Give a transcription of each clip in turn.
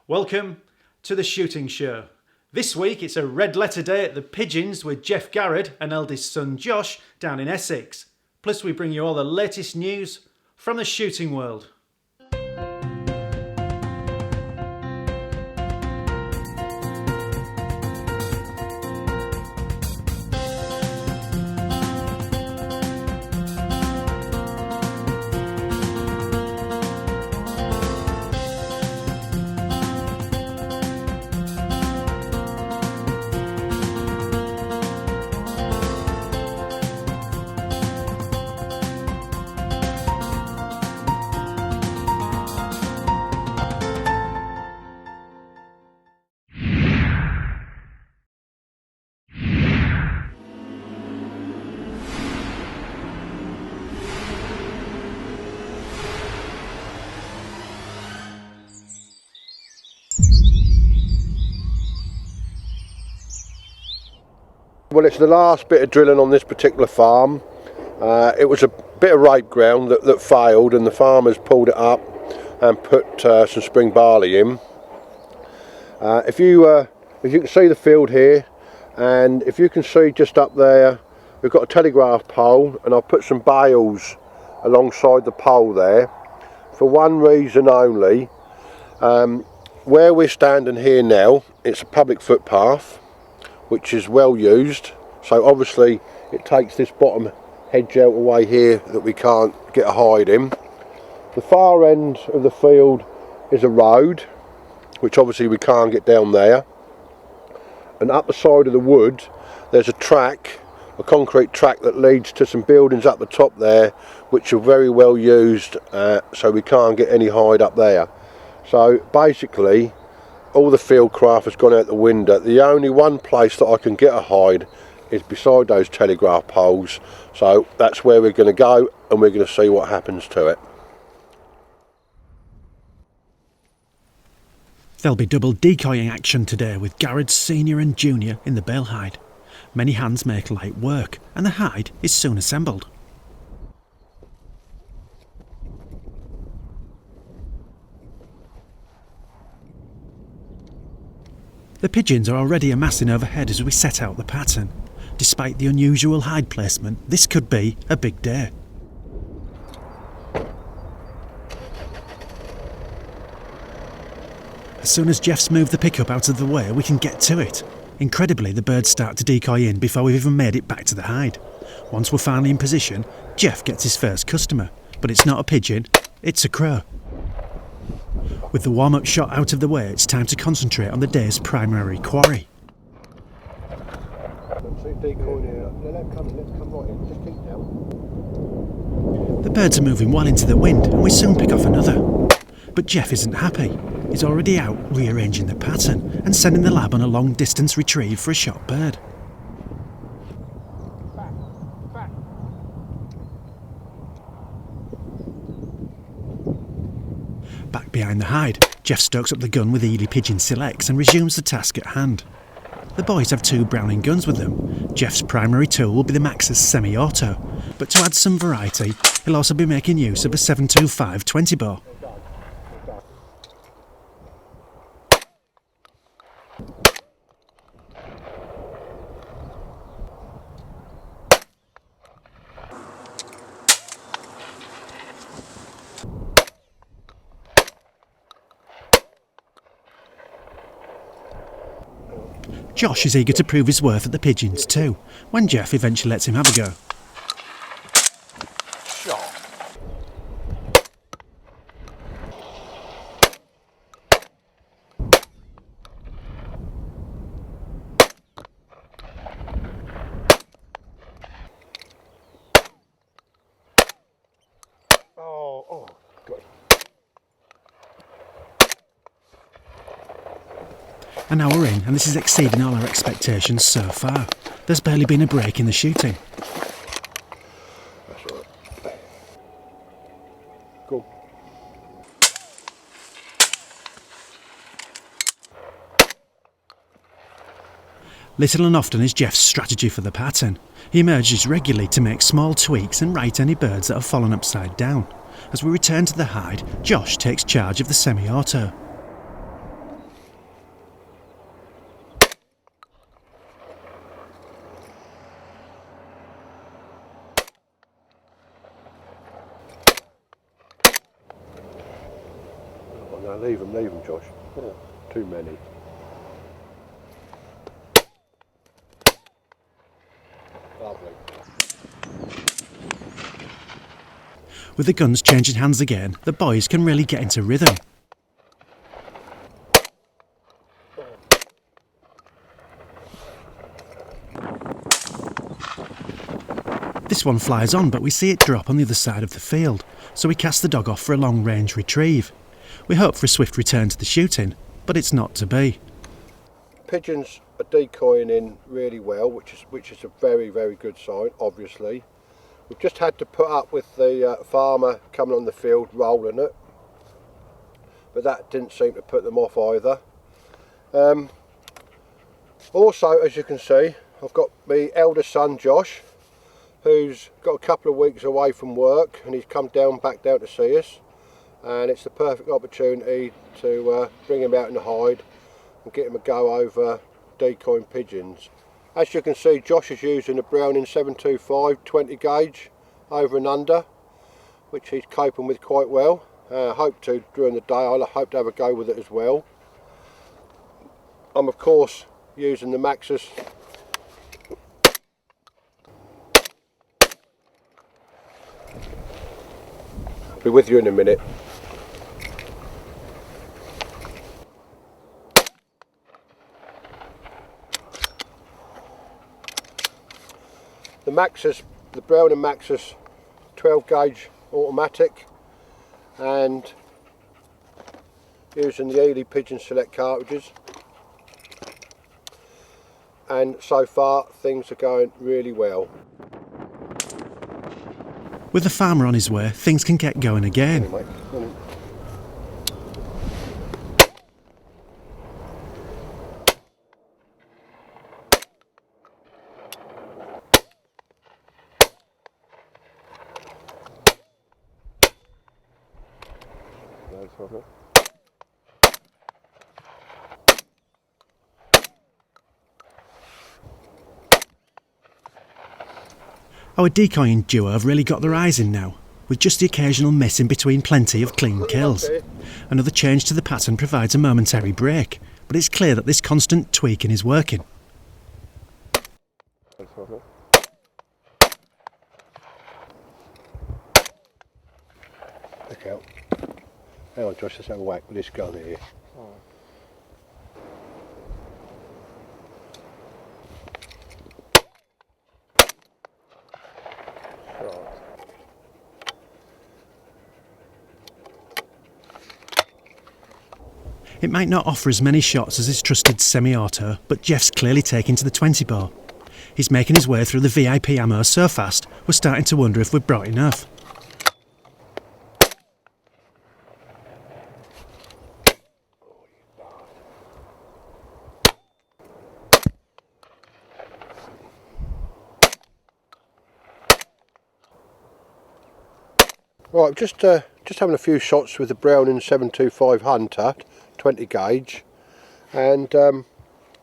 Welcome to the shooting show. This week it's a red letter day at the Pigeons with Geoff Garrod and eldest son Josh down in Essex. Plus we bring you all the latest news from the shooting world. Well, it's the last bit of drilling on this particular farm. It was a bit of rape ground that failed, and the farmers pulled it up and put some spring barley in. If you can see the field here, and if you can see just up there, we've got a telegraph pole, and I've put some bales alongside the pole there for one reason only. Where we're standing here now, it's a public footpath which is well used, so obviously it takes this bottom hedge out away here that we can't get a hide in. The far end of the field is a road, which obviously we can't get down there, and up the side of the wood there's a track, a concrete track that leads to some buildings up the top there which are very well used, so we can't get any hide up there. So basically all the field craft has gone out the window. The only one place that I can get a hide is beside those telegraph poles, so that's where we're going to go, and we're going to see what happens to it. There'll be double decoying action today with Garrod Senior and Junior in the bale hide. Many hands make light work, and the hide is soon assembled. The pigeons are already amassing overhead as we set out the pattern. Despite the unusual hide placement, this could be a big day. As soon as Geoff's moved the pickup out of the way, we can get to it. Incredibly, the birds start to decoy in before we've even made it back to the hide. Once we're finally in position, Geoff gets his first customer. But it's not a pigeon, it's a crow. With the warm-up shot out of the way, it's time to concentrate on the day's primary quarry. The birds are moving well into the wind, and we soon pick off another. But Geoff isn't happy. He's already out rearranging the pattern and sending the lab on a long-distance retrieve for a shot bird. Back behind the hide, Geoff stokes up the gun with Ely Pigeon Selects and resumes the task at hand. The boys have two Browning guns with them. Geoff's primary tool will be the Maxus semi-auto, but to add some variety, he'll also be making use of a 725 20 bore. Josh is eager to prove his worth at the pigeons too, when Geoff eventually lets him have a go. An hour in, and this is exceeding all our expectations so far. There's barely been a break in the shooting. That's right. Cool. Little and often is Geoff's strategy for the pattern. He emerges regularly to make small tweaks and right any birds that have fallen upside down. As we return to the hide, Josh takes charge of the semi-auto. Leave them, Josh. Yeah. Too many. Lovely. With the guns changing hands again, the boys can really get into rhythm. This one flies on, but we see it drop on the other side of the field, so we cast the dog off for a long-range retrieve. We hope for a swift return to the shooting, but it's not to be. Pigeons are decoying in really well, which is a very, very good sign, obviously. We've just had to put up with the farmer coming on the field rolling it, but that didn't seem to put them off either. Also, as you can see, I've got my eldest son Josh, who's got a couple of weeks away from work, and he's come back down to see us, and it's the perfect opportunity to bring him out in the hide and get him a go over decoying pigeons. As you can see, Josh is using a Browning 725 20 gauge over and under, which he's coping with quite well. Hope to during the day. I'll hope to have a go with it as well. I'm of course using the Maxus I'll be with you in a minute. The Garrod and Maxus 12 gauge automatic, and using the Wily Pigeon Select cartridges, and so far things are going really well. With the farmer on his way, things can get going again. Anyway, Our decoying duo have really got their eyes in now, with just the occasional miss in between plenty of clean kills. Another change to the pattern provides a momentary break, but it's clear that this constant tweaking is working. look out. Hang on Josh, let's have a whack with this gun here. It might not offer as many shots as his trusted semi-auto, but Geoff's clearly taking to the 20 bore. He's making his way through the VIP ammo so fast, we're starting to wonder if we've brought enough. Right, just having a few shots with the Browning 725 Hunter 20 gauge, and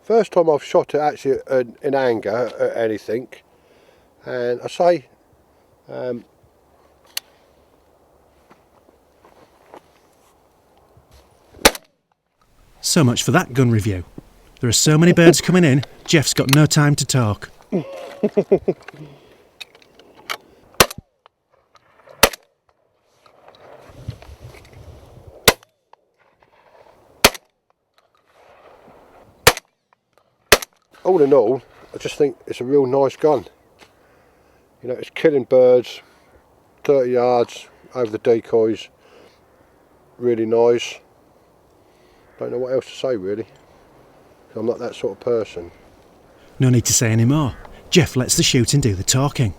first time I've shot it actually in anger at anything, and I say So much for that gun review. There are so many birds coming in, Geoff's got no time to talk. all in all, I just think it's a real nice gun. You know, it's killing birds 30 yards over the decoys. Really nice. Don't know what else to say really. I'm not that sort of person. No need to say any more. Geoff lets the shooting do the talking.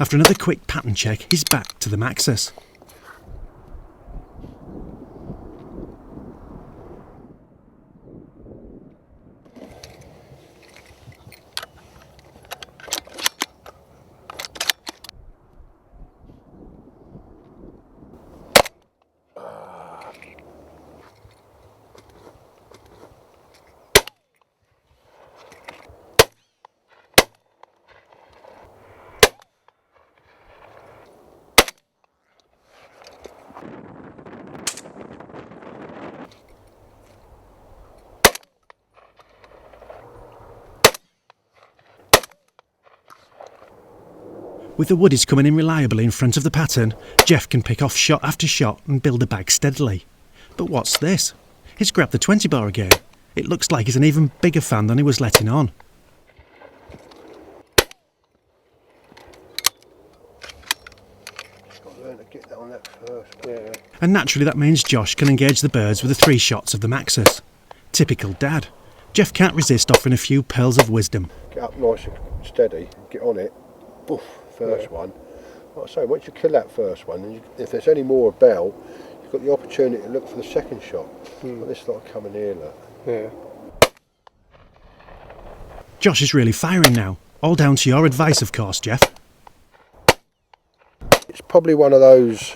After another quick pattern check, he's back to the Maxus. With the woodies coming in reliably in front of the pattern, Geoff can pick off shot after shot and build a bag steadily. But what's this? He's grabbed the 20 bar again. It looks like he's an even bigger fan than he was letting on. Get that on that first, yeah. And naturally that means Josh can engage the birds with the 3 shots of the Maxus. Typical dad. Geoff can't resist offering a few pearls of wisdom. Get up nice and steady, get on it, boof, first one. Like I say, once you kill that first one, and if there's any more bale, you've got the opportunity to look for the second shot. But this lot coming here, look. Yeah. Josh is really firing now. All down to your advice, of course, Geoff. It's probably one of those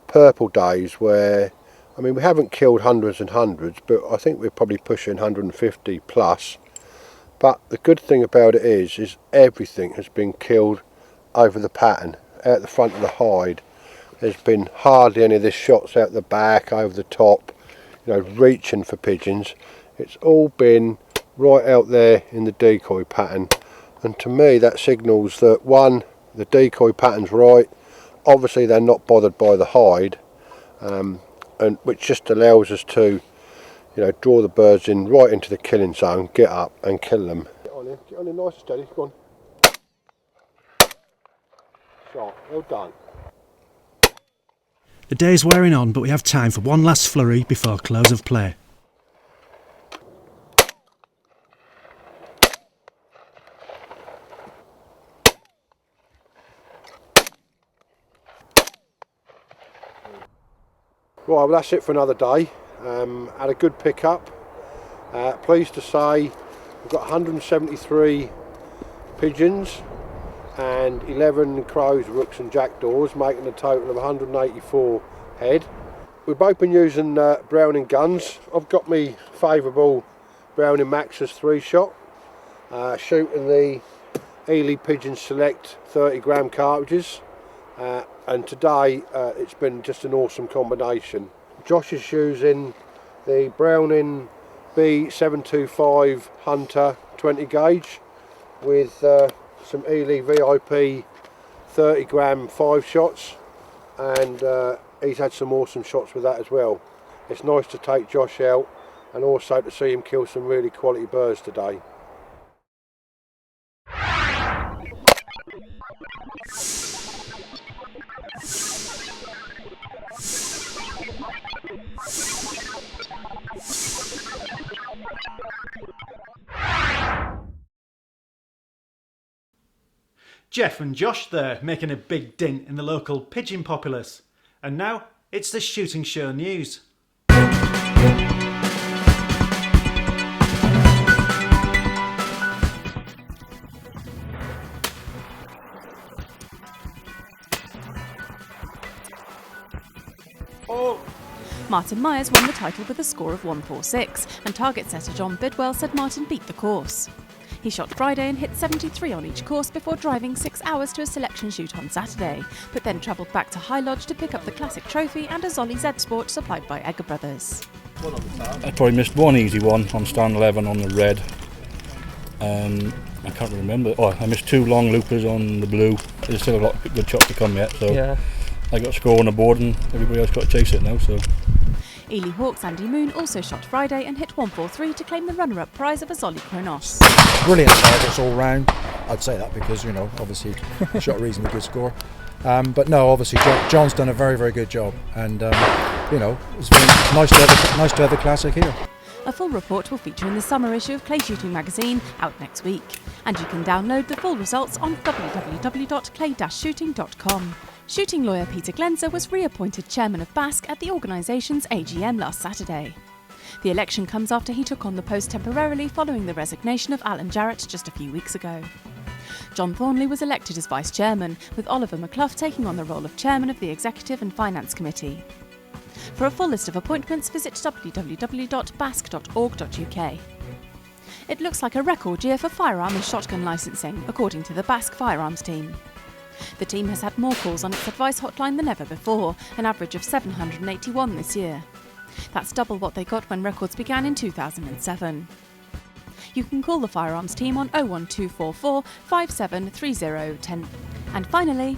purple days where, I mean, we haven't killed hundreds and hundreds, but I think we're probably pushing 150 plus. But the good thing about it is everything has been killed over the pattern, out the front of the hide. There's been hardly any of this shots out the back, over the top, you know, reaching for pigeons. It's all been right out there in the decoy pattern. And to me that signals that, one, the decoy pattern's right. Obviously they're not bothered by the hide, and which just allows us to, you know, draw the birds in right into the killing zone, get up and kill them. Get on in nice and steady, go on. Shot, well done. The day's wearing on, but we have time for one last flurry before close of play. Right, well that's it for another day. Had a good pickup. Pleased to say we've got 173 pigeons and 11 crows, rooks and jackdaws, making a total of 184 head. We've both been using Browning guns. I've got me favourable Browning Maxus 3-shot, shooting the Ely Pigeon Select 30 gram cartridges. And today it's been just an awesome combination. Josh is using the Browning B725 Hunter 20 gauge with some Ely VIP 30 gram 5 shots, and he's had some awesome shots with that as well. It's nice to take Josh out and also to see him kill some really quality birds today. Geoff and Josh there, making a big dint in the local pigeon populace. And now, it's the shooting show news. Martin Myers won the title with a score of 146, and target setter John Bidwell said Martin beat the course. He shot Friday and hit 73 on each course before driving 6 hours to a selection shoot on Saturday, but then travelled back to High Lodge to pick up the classic trophy and a Zolly Z Sport supplied by Egger Brothers. I probably missed one easy one on stand 11 on the red. I can't remember. Oh, I missed 2 long loopers on the blue. There's still a lot of good shots to come yet, so yeah. I got a score on the board and everybody else got to chase it now. So. Ely Hawk's Andy Moon also shot Friday and hit 143 to claim the runner-up prize of a Zolly Kronos. Brilliant targets all round. I'd say that because, you know, obviously shot a reasonably good score. But no, obviously John's done a very, very good job, and you know, it's been nice to have the classic here. A full report will feature in the summer issue of Clay Shooting magazine, out next week, and you can download the full results on www.clay-shooting.com. Shooting lawyer Peter Glenser was reappointed chairman of BASC at the organisation's AGM last Saturday. The election comes after he took on the post temporarily following the resignation of Alan Jarrett just a few weeks ago. John Thornley was elected as vice chairman, with Oliver McClough taking on the role of chairman of the Executive and Finance Committee. For a full list of appointments, visit www.basc.org.uk. It looks like a record year for firearm and shotgun licensing, according to the BASC firearms team. The team has had more calls on its advice hotline than ever before, an average of 781 this year. That's double what they got when records began in 2007. You can call the firearms team on 01244 573010. And finally,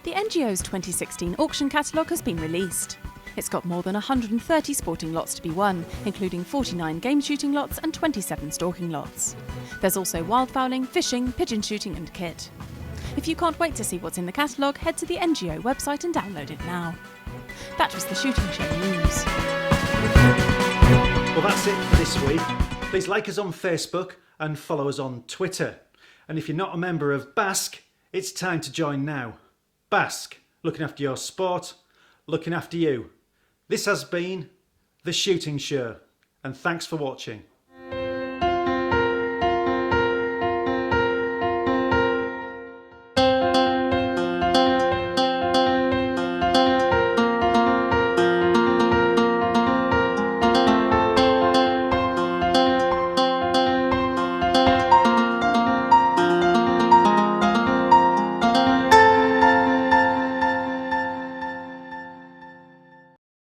the NGO's 2016 auction catalogue has been released. It's got more than 130 sporting lots to be won, including 49 game shooting lots and 27 stalking lots. There's also wildfowling, fishing, pigeon shooting and kit. If you can't wait to see what's in the catalogue, head to the NGO website and download it now. That was the Shooting Show news. Well, that's it for this week. Please like us on Facebook and follow us on Twitter. And if you're not a member of BASC, it's time to join now. BASC, looking after your sport, looking after you. This has been The Shooting Show, and thanks for watching.